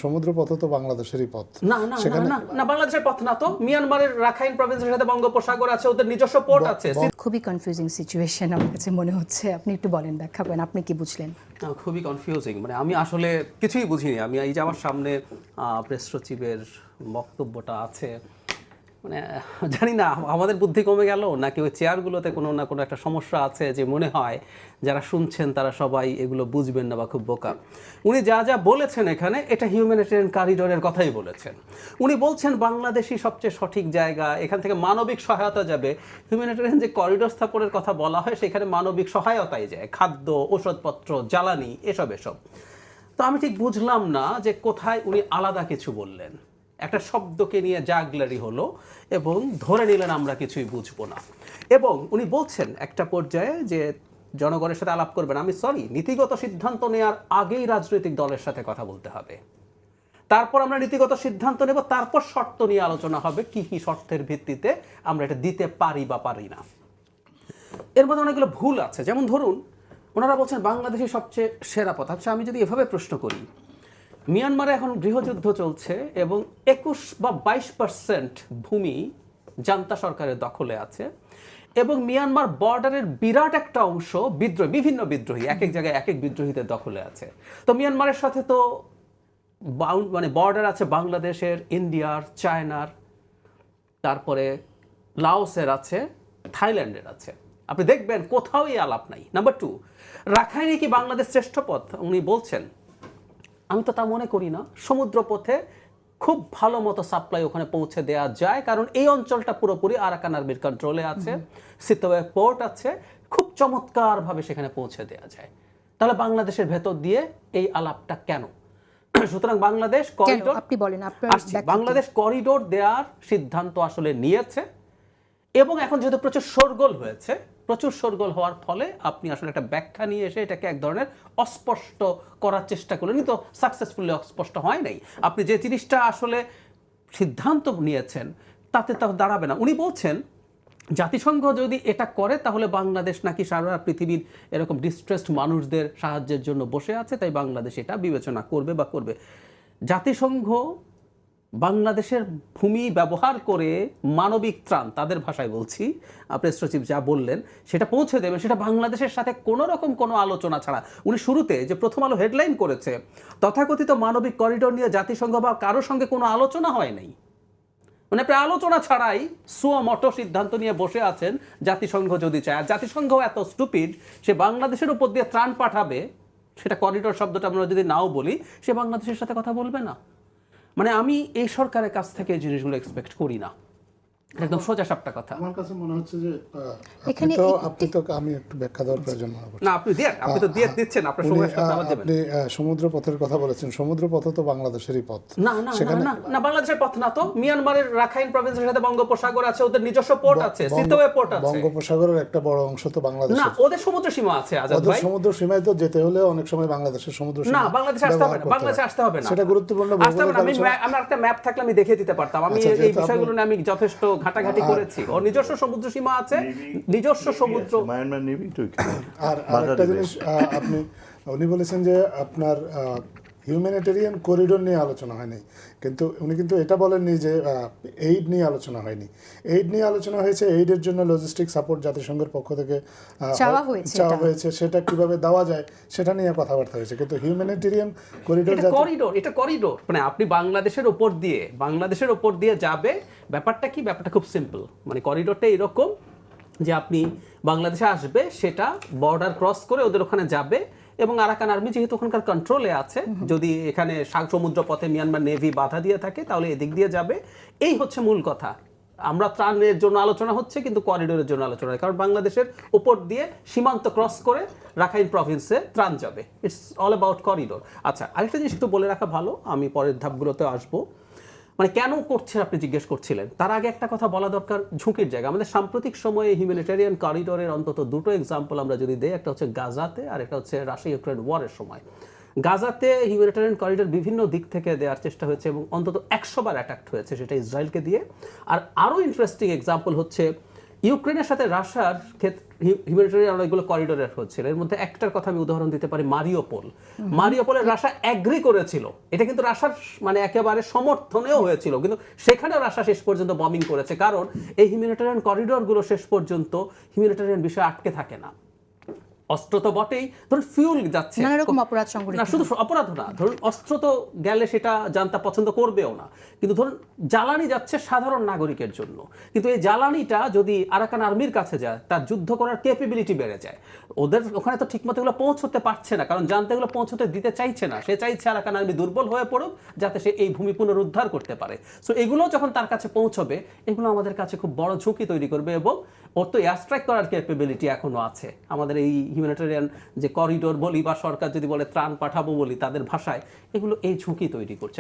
সমুদ্রপথ তো বাংলাদেশেরই পথ। না না না না, বাংলাদেশের পথ না তো। মিয়ানমারের রাখাইন প্রভিন্সের সাথে বঙ্গোপসাগর আছে, ওদের নিজস্ব পোর্ট আছে। খুবই কনফিউজিং সিচুয়েশন আমার কাছে মনে হচ্ছে। আপনি একটু বলেন, ব্যাখ্যা করেন, আপনি কি বুঝলেন? খুবই কনফিউজিং, মানে আমি আসলে কিছুই বুঝিনি। আমি এই যে আমার সামনে প্রেস সচিবের বক্তব্যটা আছে, মানে জানি না আমাদের বুদ্ধি কমে গেল নাকি ওই চেয়ারগুলোতে কোনো না কোনো একটা সমস্যা আছে, যে মনে হয় যারা শুনছেন তারা সবাই এগুলো বুঝবেন না বা খুব বোকা। উনি যা যা বলেছেন এখানে, এটা হিউম্যানিটেরিয়ান করিডোরের কথাই বলেছেন। উনি বলছেন বাংলাদেশই সবচেয়ে সঠিক জায়গা, এখান থেকে মানবিক সহায়তা যাবে। হিউম্যানিটেরিয়ান যে করিডোর স্থাপনের কথা বলা হয়, সেখানে মানবিক সহায়তাই যায়, খাদ্য, ওষুধপত্র, জ্বালানি, এসব। তো আমি ঠিক বুঝলাম না যে কোথায় উনি আলাদা কিছু বললেন। একটা শব্দকে নিয়ে জাগলারি হলো এবং ধরে নিলেন আমরা কিছুই বুঝবো না। এবং উনি বলছেন একটা পর্যায়ে যে জনগণের সাথে আলাপ করবেন। আমি সরি, নীতিগত সিদ্ধান্ত নেওয়ার আগেই রাজনৈতিক দলের সাথে কথা বলতে হবে, তারপর আমরা নীতিগত সিদ্ধান্ত নেব, তারপর শর্ত নিয়ে আলোচনা হবে কি কি শর্তের ভিত্তিতে আমরা এটা দিতে পারি বা পারি না। এর মধ্যে অনেকগুলো ভুল আছে। যেমন ধরুন, ওনারা বলছেন বাংলাদেশের সবচেয়ে সেরা পথ। আচ্ছা, আমি যদি এভাবে প্রশ্ন করি, মিয়ানমারে এখন গৃহযুদ্ধ চলছে এবং 21 বা 22% ভূমি জান্তা সরকারের দখলে আছে, এবং মিয়ানমার বর্ডারের বিরাট একটা অংশ বিদ্রোহী, বিভিন্ন বিদ্রোহী, এক এক জায়গায় এক এক বিদ্রোহীদের দখলে আছে। তো মিয়ানমারের সাথে তো মানে বর্ডার আছে বাংলাদেশের, ইন্ডিয়ার, চায়নার, তারপরে লাওসের আছে, থাইল্যান্ডের আছে। আপনি দেখবেন কোথাও এই আলাপ নাই। নাম্বার 2, রাখাইনে কি বাংলাদেশ শ্রেষ্ঠ পথ? উনি বলছেন, আমি তো তা মনে করি না। সমুদ্রপথে খুব ভালো মতো সাপ্লাই ওখানে পৌঁছে দেওয়া যায়, কারণ এই অঞ্চলটা পুরোপুরি আরাকান আর্মির কন্ট্রোলে আছে, সিতোয়ে পোর্ট আছে, খুব চমৎকারভাবে সেখানে পৌঁছে দেওয়া যায়। তাহলে বাংলাদেশের ভেতর দিয়ে এই আলাপটা কেন? সুতরাং বাংলাদেশ করিডোর, আপনি বলেন, বাংলাদেশ করিডোর দেওয়ার সিদ্ধান্ত আসলে নিয়েছে। এবং এখন যেহেতু প্রচুর শোরগোল হয়েছে, প্রচুর শোরগোল হওয়ার ফলে আপনি আসলে একটা ব্যাখ্যা নিয়ে এসে এটাকে এক ধরনের অস্পষ্ট করার চেষ্টা করলেন, কিন্তু সাকসেসফুলি অস্পষ্ট হয় নাই। আপনি যে জিনিসটা আসলে সিদ্ধান্ত নিয়েছেন তাতে তা দাঁড়াবে না। উনি বলছেন জাতিসংঘ যদি এটা করে তাহলে বাংলাদেশ নাকি সারা পৃথিবীর এরকম ডিস্ট্রেসড মানুষদের সাহায্যের জন্য বসে আছে, তাই বাংলাদেশ এটা বিবেচনা করবে বা করবে। জাতিসংঘ বাংলাদেশের ভূমি ব্যবহার করে মানবিক ত্রাণ, তাদের ভাষায় বলছি, প্রেস সচিব যা বললেন সেটা পৌঁছে দেবেন, সেটা বাংলাদেশের সাথে কোনো রকম কোনো আলোচনা ছাড়া। উনি শুরুতে যে প্রথম আলো হেডলাইন করেছে, তথাকথিত মানবিক করিডোর নিয়ে জাতিসংঘ বা কারোর সঙ্গে কোনো আলোচনা হয় নাই, মানে আপনি আলোচনা ছাড়াই সুমোটো সিদ্ধান্ত নিয়ে বসে আছেন জাতিসংঘ যদি চায়। আর জাতিসংঘ এত স্টুপিড, সে বাংলাদেশের উপর দিয়ে ত্রাণ পাঠাবে, সেটা করিডোর শব্দটা আমরা যদি নাও বলি, সে বাংলাদেশের সাথে কথা বলবে না। মানে আমি এই সরকারের কাছ থেকে এই জিনিসগুলো এক্সপেক্ট করি না, একদম সোজা সাপটা কথা। আমার কাছে মনে হচ্ছে যে আপনি তো আমি একটু ব্যাখ্যা দেওয়ার প্রয়োজন মনে করছি। না, আপনি তো দিয়ে দিচ্ছেন, আপনার সময় সাথে আবার দেবেন। আপনি সমুদ্রপথের কথা বলেছেন, সমুদ্রপথ তো বাংলাদেশেরই পথ। না না না না, বাংলাদেশের পথ না তো। মিয়ানমারের রাখাইন প্রভিন্সের সাথে বঙ্গোপসাগর আছে, ওদের নিজস্ব পোর্ট আছে, সিতোয়ে পোর্ট আছে। বঙ্গোপসাগরের একটা বড় অংশ তো বাংলাদেশ না, ওদের সমুদ্র সীমা আছে আজাদ ভাই। সমুদ্র সীমায় তো যেতে হলে অনেক সময় বাংলাদেশের সমুদ্র সীমা, না, বাংলাদেশে আসতে হবে না, বাংলাদেশে আসতে হবে না, সেটা গুরুত্বপূর্ণ। আমার একটা ম্যাপ থাকলে আমি দেখিয়ে দিতে পারতাম। আমি এই বিষয়গুলো নিয়ে আমি যথেষ্ট ঘাটাঘাটি করেছি। ওর নিজস্ব সমুদ্র সীমা আছে, নিজস্ব সমুদ্র। মায়ানমার নেভি তো আর আরেকটা জিনিস, উনি বলেছেন যে আপনার হিউম্যানিটেরিয়ান করিডোর নিয়ে আলোচনা হয়নি, কিন্তু উনি কিন্তু এটা বলেননি যে এইড নিয়ে আলোচনা হয়নি। এইড নিয়ে আলোচনা হয়েছে, এইডের জন্য লজিস্টিক সাপোর্ট জাতিসংঘের পক্ষ থেকে চাওয়া হয়েছে, সেটা কিভাবে দেওয়া যায় সেটা নিয়ে কথাবার্তা হয়েছে, কিন্তু হিউম্যানিটেরিয়ান করিডোর, এটা করিডোর মানে আপনি বাংলাদেশের ওপর দিয়ে যাবে। ব্যাপারটা কি? ব্যাপারটা খুব সিম্পল। মানে করিডোরটা এরকম যে আপনি বাংলাদেশে আসবে, সেটা বর্ডার ক্রস করে ওদের ওখানে যাবে, এবং আরাকান আর্মি যেহেতু ওখানকার কন্ট্রোলে আছে, যদি এখানে সমুদ্র পথে মিয়ানমার নেভি বাধা দিয়ে থাকে তাহলে এদিক দিয়ে যাবে। এই হচ্ছে মূল কথা। আমরা ত্রাণের জন্য আলোচনা হচ্ছে, কিন্তু করিডোরের জন্য আলোচনা হয়, কারণ বাংলাদেশের উপর দিয়ে সীমান্ত ক্রস করে রাখাইন প্রভিন্সে ত্রাণ যাবে। It's all about corridor. আচ্ছা, আরেকটা জিনিস একটু বলে রাখা ভালো, আমি পরের ধাপগুলোতে আসবো। মানে কেন করছেন আপনি জিজ্ঞেস করছিলেন, তার আগে একটা কথা বলা দরকার, ঝুঁকির জায়গা। আমাদের সাম্প্রতিক সময়ে হিউম্যানিটেরিয়ান করিডোরের অন্তত দুটো এক্সাম্পল আমরা যদি দেই, একটা হচ্ছে গাজাতে আর একটা হচ্ছে রাশিয়া ইউক্রেন ওয়ারের সময়। গাজাতে হিউম্যানিটেরিয়ান করিডোর বিভিন্ন দিক থেকে দেওয়ার চেষ্টা হয়েছে এবং অন্তত 100 বার অ্যাটাক হয়েছে, সেটা ইসরায়েলকে দিয়ে। আর আরও ইন্টারেস্টিং এক্সাম্পল হচ্ছে ইউক্রেনের সাথে রাশিয়ার হিউম্যানিটেরিয়ান অনেকগুলো করিডোরের হচ্ছিল, এর মধ্যে একটার কথা আমি উদাহরণ দিতে পারি, মারিওপোলের রাশিয়া অ্যাগ্রি করেছিল, এটা কিন্তু রাশিয়ার মানে একেবারে সমর্থনেও হয়েছিল, কিন্তু সেখানেও রাশিয়া শেষ পর্যন্ত বমিং করেছে, কারণ এই হিউম্যানিটেরিয়ান করিডোরগুলো শেষ পর্যন্ত হিউম্যানিটেরিয়ান বিষয় আটকে থাকে না। অস্ত্র তো বটেই, ধরুন ফিউল যাচ্ছে, নানা রকম অপরাধ সংগঠিত না শুধু অপরাধ না, ধরুন অস্ত্র তো গেলে সেটা জানতা পছন্দ করবেও না, কিন্তু ধরুন জ্বালানি যাচ্ছে সাধারণ নাগরিকের জন্য, কিন্তু এই জ্বালানিটা যদি আরাকান আর্মির কাছে যায় তার যুদ্ধ করার ক্যাপাবিলিটি বেড়ে যায়। ওদের ওখানে তো ঠিকমতো এগুলো পৌঁছতে পারছে না, কারণ জানতে এগুলো পৌঁছতে দিতে চাইছে না, সে চাইছে আরাকান আর্মি দুর্বল হয়ে পড়ুক যাতে সে এই ভূমি পুনরুদ্ধার করতে পারে। সো এগুলো যখন তার কাছে পৌঁছবে, এগুলো আমাদের কাছে খুব বড় ঝুঁকি তৈরি করবে, এবং ওর তো এয়ার স্ট্রাইক করার ক্যাপাবিলিটি এখনো আছে। আমাদের এই হিউম্যানিটেরিয়ান যে করিডোর বলি বা সরকার যদি বলে ত্রাণ পাঠাবো বলি তাদের ভাষায়, এগুলো এই ঝুঁকি তৈরি করছে।